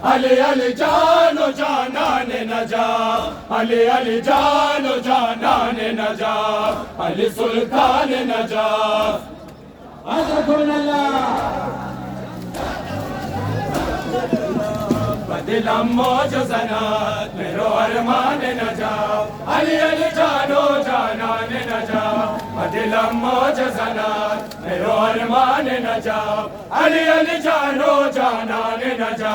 अली अली जानो जानान न जा, अली अली जानो जानान न जा, अली सुल्तान न जा। बदिलम मौजज़नात मेरो अरमान न जा, अली अली जानो जानान न जा, बदिलम मौजज़नात मेरो अरमान न जा, अली अली जानो जानान न जा,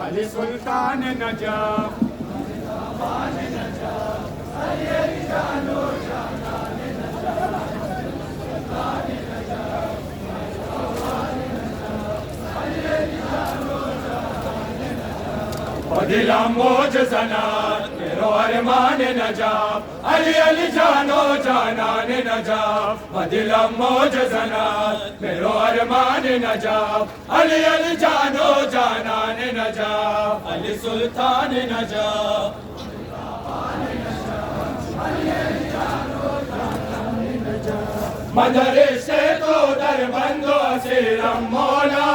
अली सुल्तान न जा। अली अली जानो जानान न जा, सुल्तान न जा, अली अली जानो दिलम मौजज़नात मेरो अरमान न जा, अली अली जानो जानान न जा, दिलम मौजज़नात मेरो अरमान न जा, अली अली जानो जानान न जा, अली सुल्तान न जा। मदरे से तो दर बंदो असीरम मौला,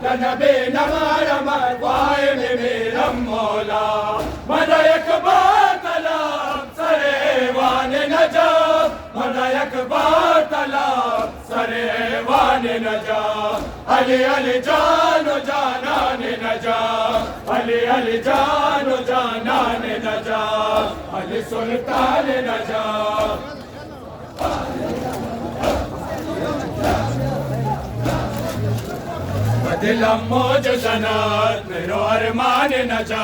तनबे नमारम वाय में मेरम मौला, मदयक बातला सरे वान न जा, मदयक बातला सरे वान न जा, अली अली जानो जानान न जा, अली अली जानो जानान न जा, अली सुल्तान न जा। दिलम मौजज़नात मेरो अरमान न जा,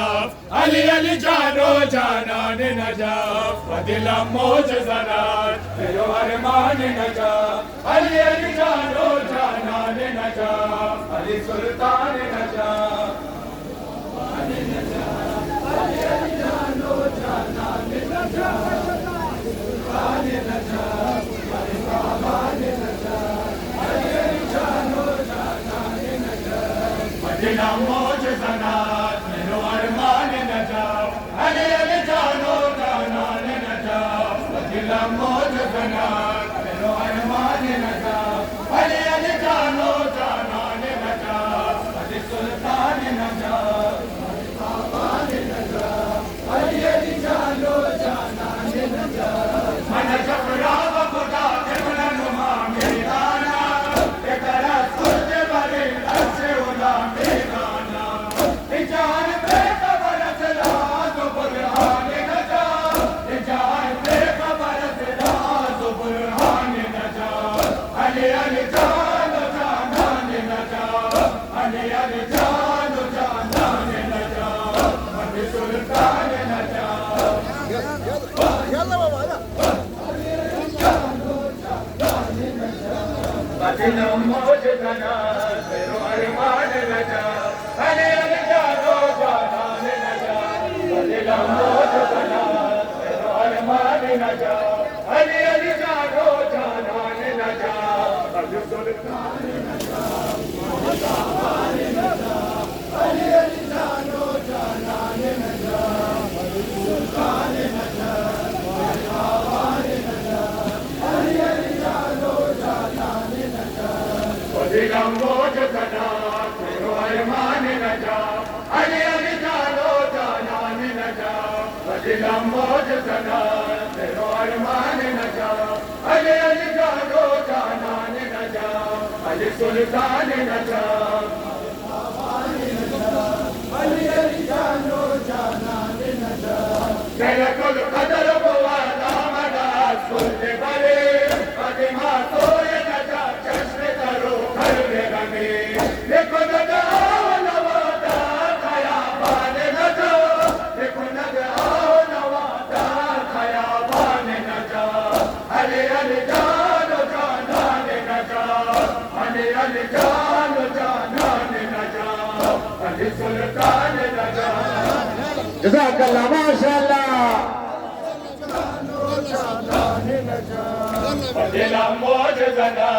अली अली जानो जानान न जा, दिलम मौजज़नात मेरो अरमान न जा, अली अली जानो जानान न जा, अली सुल्तान न जा। अली अली जानो जानान न जा, सुल्तान न जा, अली सामान न जा, अली अली जानो दिलम मौजज़नात मेरो अरमान न जा, अली अली जानो जानान न जा, दिलम मौजज़नात मेरो अरमान न जा, अली अली जानो जानान न जा, अली सुल्तान न जा, अली सामान न जा, अली अली जानो जानान न जा। मन जबरा खुदा के नुमा मेराना, तेरा सुरज बरे अच्छे उला मेराना, जान पे खबर चला तो बुरहान न जा, जान पे खबर चला तो बुरहान न जा, अली अली जानो जानान न जा, अली अली जानो जानान न जा, अली सुल्तान न जा। दिलम मौजज़नात मेरो अरमान न जा, अली अली जानो जानान न जा, दिलम मौजज़नात मेरो अरमान न जा, अली अली जानो जानान न जा, अली सुल्तान न जा, अली अली जानो जानान न जा, अली सुल्तान न जा, अली अली जानो जानान न जा। दिलम मौजज़नात मेरो अरमान न जा, अली अली जानो जानान न जा, दिलम मौजज़नात मेरो अरमान न जा, अली अली जानो जानान न जा, अली सुल्तान न जा। अली अली जानो जानान न जा, तेरा कुल कदर बुआदा मदास कुल बरे, फातिमा सोए न जा चश्मे करो घर में रंगे, देखो नगा नवादा खया बान न जा, देखो नगा नवादा खया बान न जा, अली अली जानो जानान न जा, अली जान जानान नजा अली सुल्तान नजा जज़ाकल्लाह माशाअल्लाह दिला मौज जना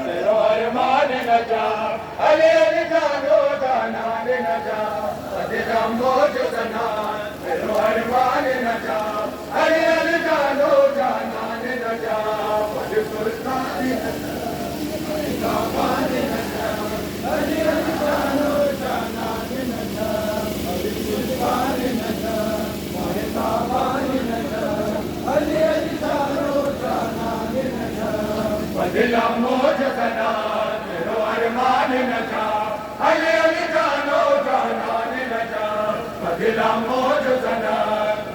मेरो अरमान नजा अली अली जानो जानान नजा दिला मौज जना मेरो अरमान नजा अली अली जानो जानान नजा अली सुल्तान दिला मौज जना मेरो अरमान नजा अली अली जानो जानान नजा दिला मौज जना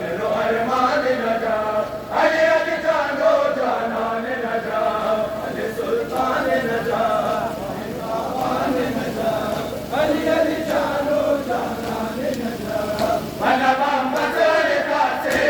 मेरो अरमान नजा अली अली जानो जानान नजा अली सुल्तान नजा अली अली जानो जानान नजा मनवा मजर का से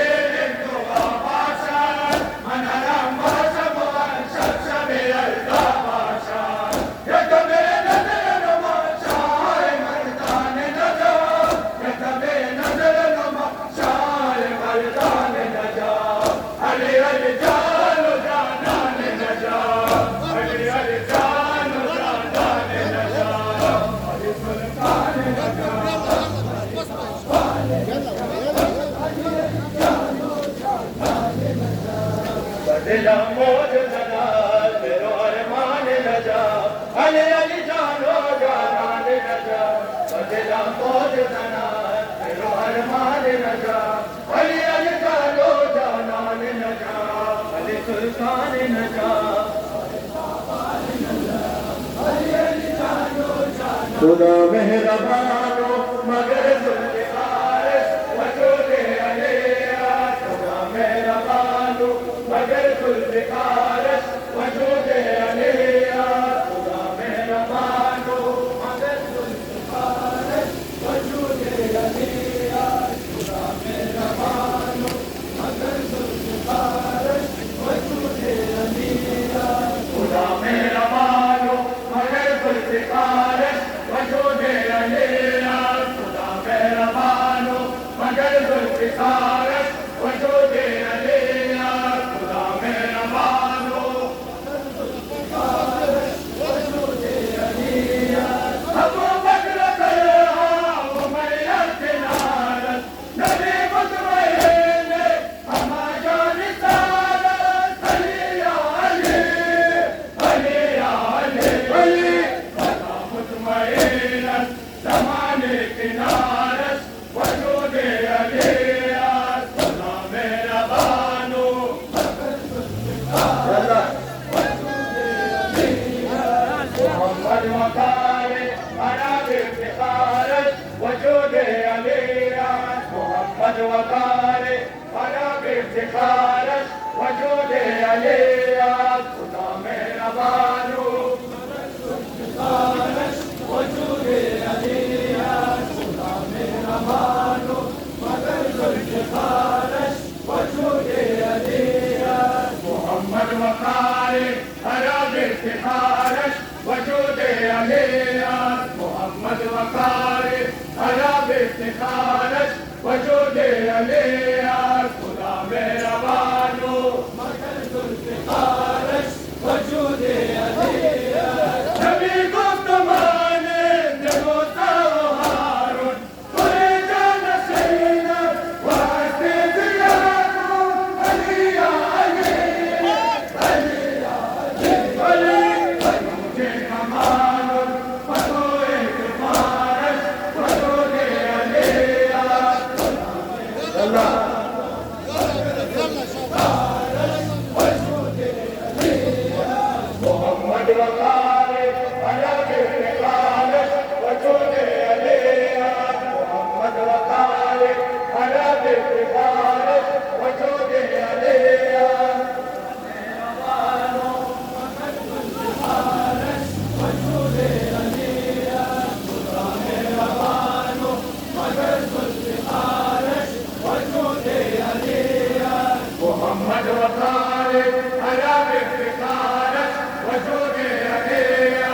दिला मौज जना मेरो अरमान नजा अली अली जानो जानान नजा दिला मौज जना मेरो अरमान नजा अली अली जानो जानान नजा अली सुल्तान नजा खुदा मेहरबानो मगर जुल्फ़िकार वजूदे अलिया खुदा मेहरबानो मगर जुल्फ़िकार वजूदे अलिया खुदा मेहरबानो मगर जुल्फ़िकार वजूदे अलिया खुदा मेहरबानो मगर जुल्फ़िकार वजूदे अलिया खुदा मेहरबानो मगर जुल्फ़िकार वजूदे अलिया खुदा मेहरबानो मगर जुल्फ़िकार वजूदे अलिया खुदा मेहरबानो वजूदे अलिया अबू बकर तलहा उमैया किनारत नबी मुतमईन हमारा रिसालत अली या अली अली या अली अली मुतमईन ज़माने किनारत वजूदे अलिया खुदा मेहरबानो मोहम्मद वकारे अरब इफ्तिखारत वजूदे अलिया मोहम्मद वकारे अरब इफ्तिखारत वजूदे अलिया खुदा मेहरबानो वजूदे अलिया खुदा मेहरबानो मगर जुल्फ़िकारत वजूदे अलिया मोहम्मद वकारे अरब इफ्तिखारत वजूदे अलिया मोहम्मद वकारे अरब इफ्तिखारत वजूदे अलिया खुदा मेहरबानो मगर जुल्फ़िकारत वजूदे अलिया नबी गुफ्त माने देखो हारून तुरे जान सहीना वास्ते दियानो अली या अली अली या अली अली मुझे कमानो पतो एक मारस वजूदे अलिया अल्लाह मोहम्मद वकारे अरब इफ्तिखारत वजूदे अलिया मोहम्मद वकारे अरब इफ्तिखारत वजूदे अलिया मेहरबानो मगर जुल्फ़िकारत वजूदे अलिया खुदा मेहरबानो मगर जुल्फ़िकारत वजूदे अलिया मोहम्मद वकारे अरब इफ्तिखारत वजूदे अलिया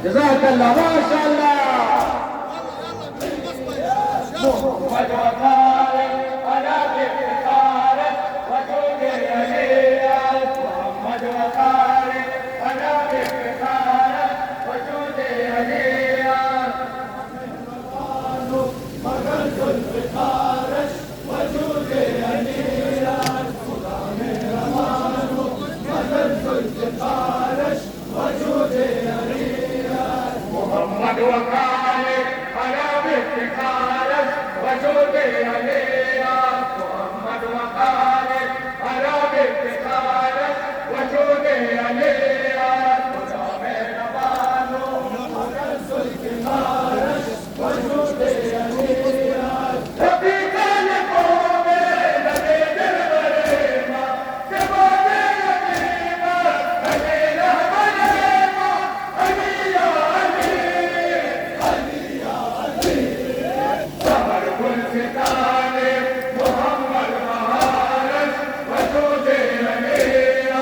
جزاك الله ما شاء الله. محمد وخالد على بافتخارك وجود يليك محمد وخالد على بافتخارك وجود يليك مررت بخارج وجود يليك مررت بخارج وجود يليك محمد وخالد على بافتخارك وجود يليك محمد وخالد على بافتخارك وجود يليك خدا میرا بانو مررت بخارج وجود يليك رفيق القوم لدي الغريمة كباب يتيمة أمين غريمة علي يا علي سهر كل ختان محمد مهارج وجود يليك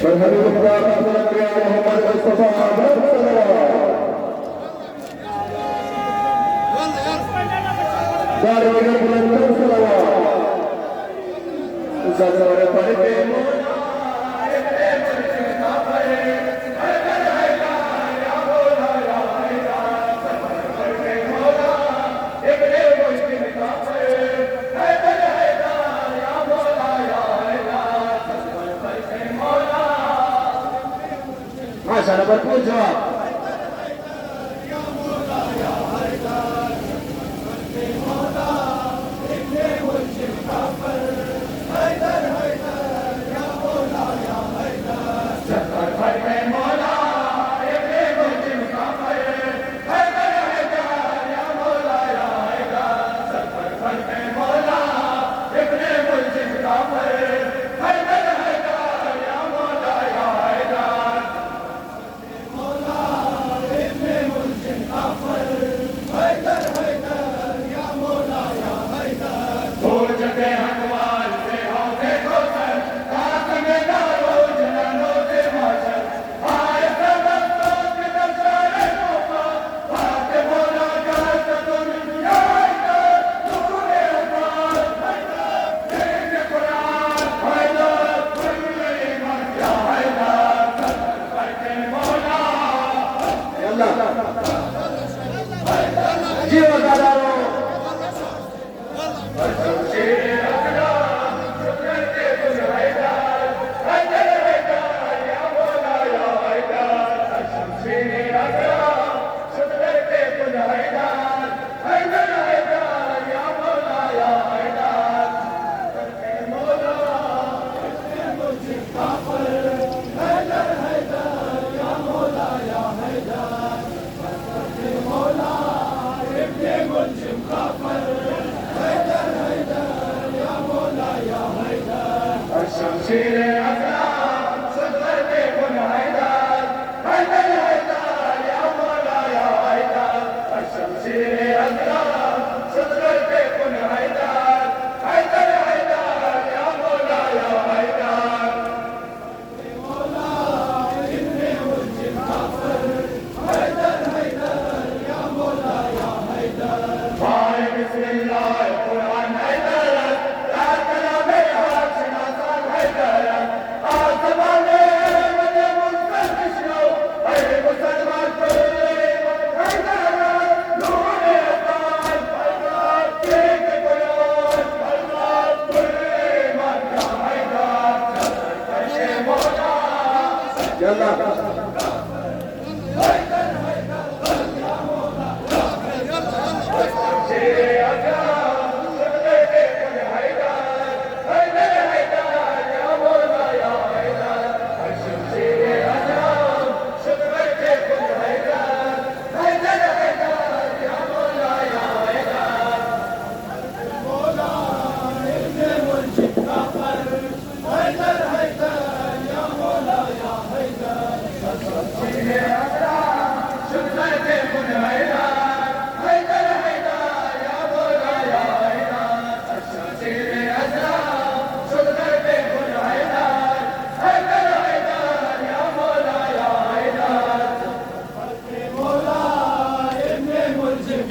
فالحبيب الله محمد مصطفى دار بلند صلوات زادور فرقه masalah berpujuk.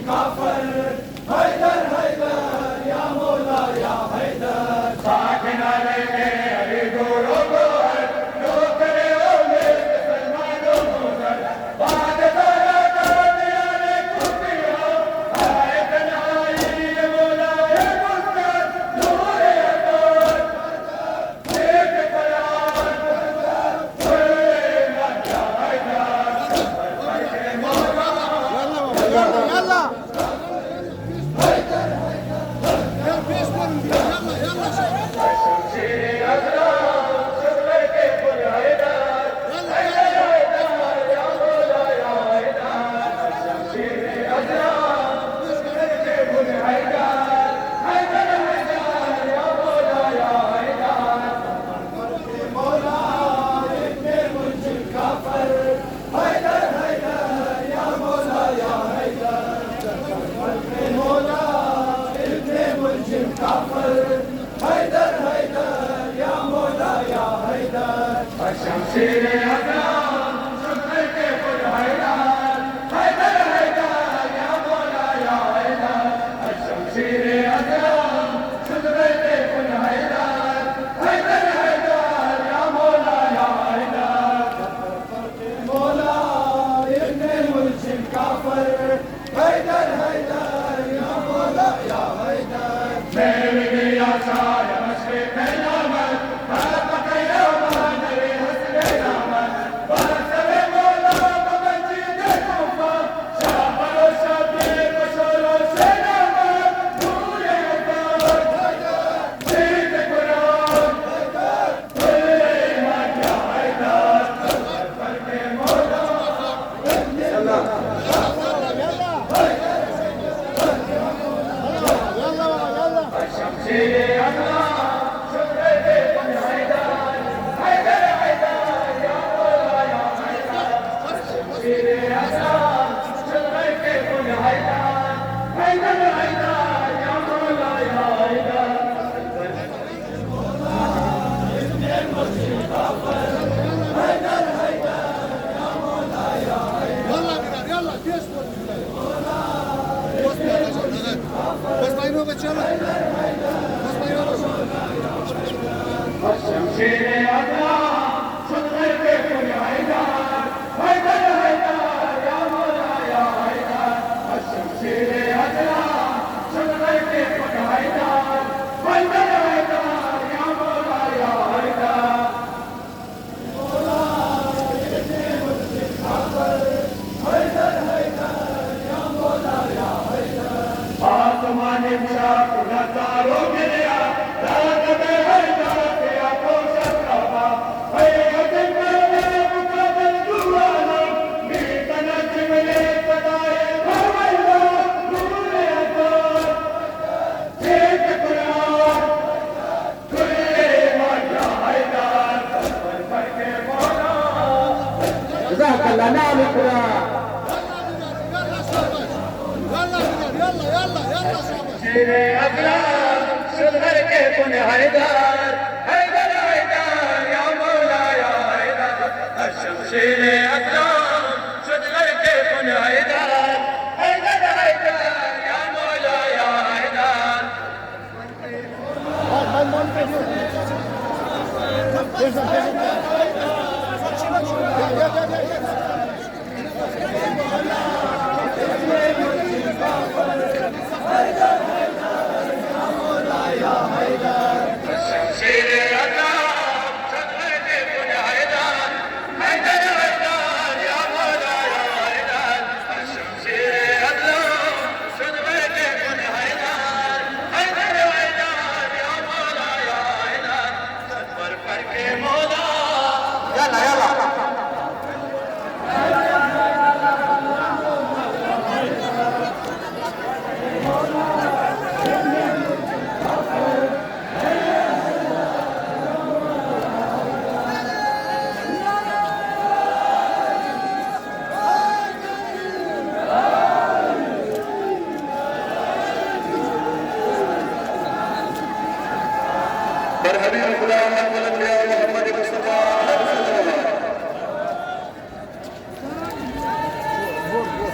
काफर हैदर हैदर या मौला या हैदर साकिना लेके अली गोरो गोर लो करे ओ मेरे सलमानो मोहर बाद तारा तारिया ने कुतिया आए तनाई ये मौला ये मुस्तर नूर अकबर देख कलाम या हैदर शमशीर अज़म शुक्र के पुर हैदर हैदर हैदर या मौला या हैदर शमशीर अज़म शुक्र के पुर हैदर हैदर हैदर या मौला या हैदर मौला इब्ने मुल्जिम काफर हैदर हैदर या मौला या हैदर मेरे या Shah मशरिक़ यामन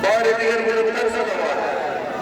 Bari diğer gruplar sana var.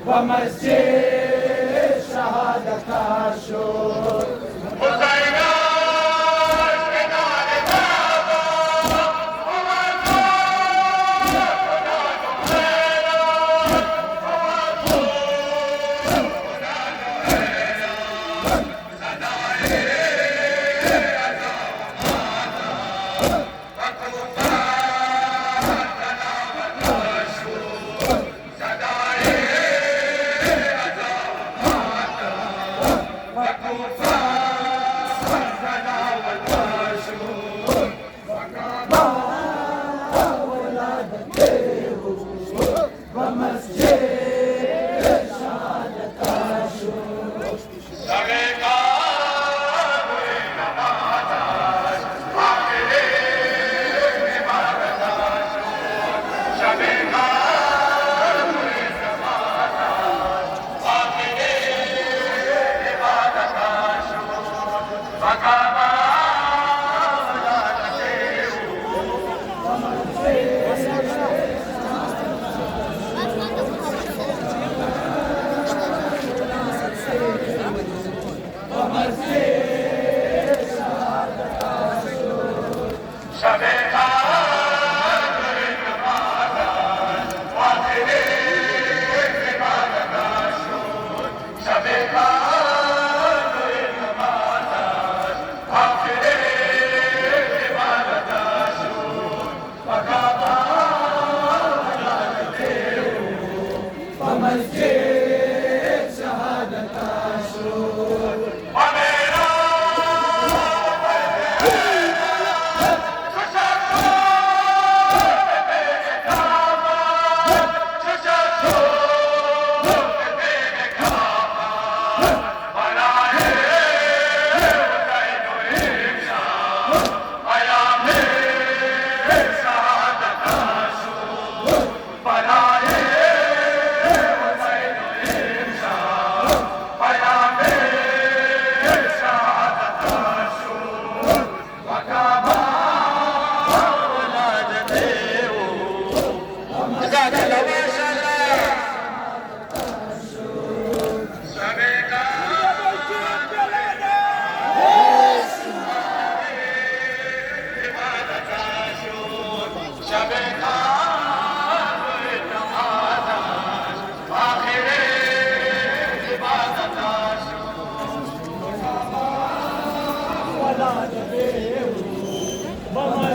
ومسجد شهادة الشهود Vamos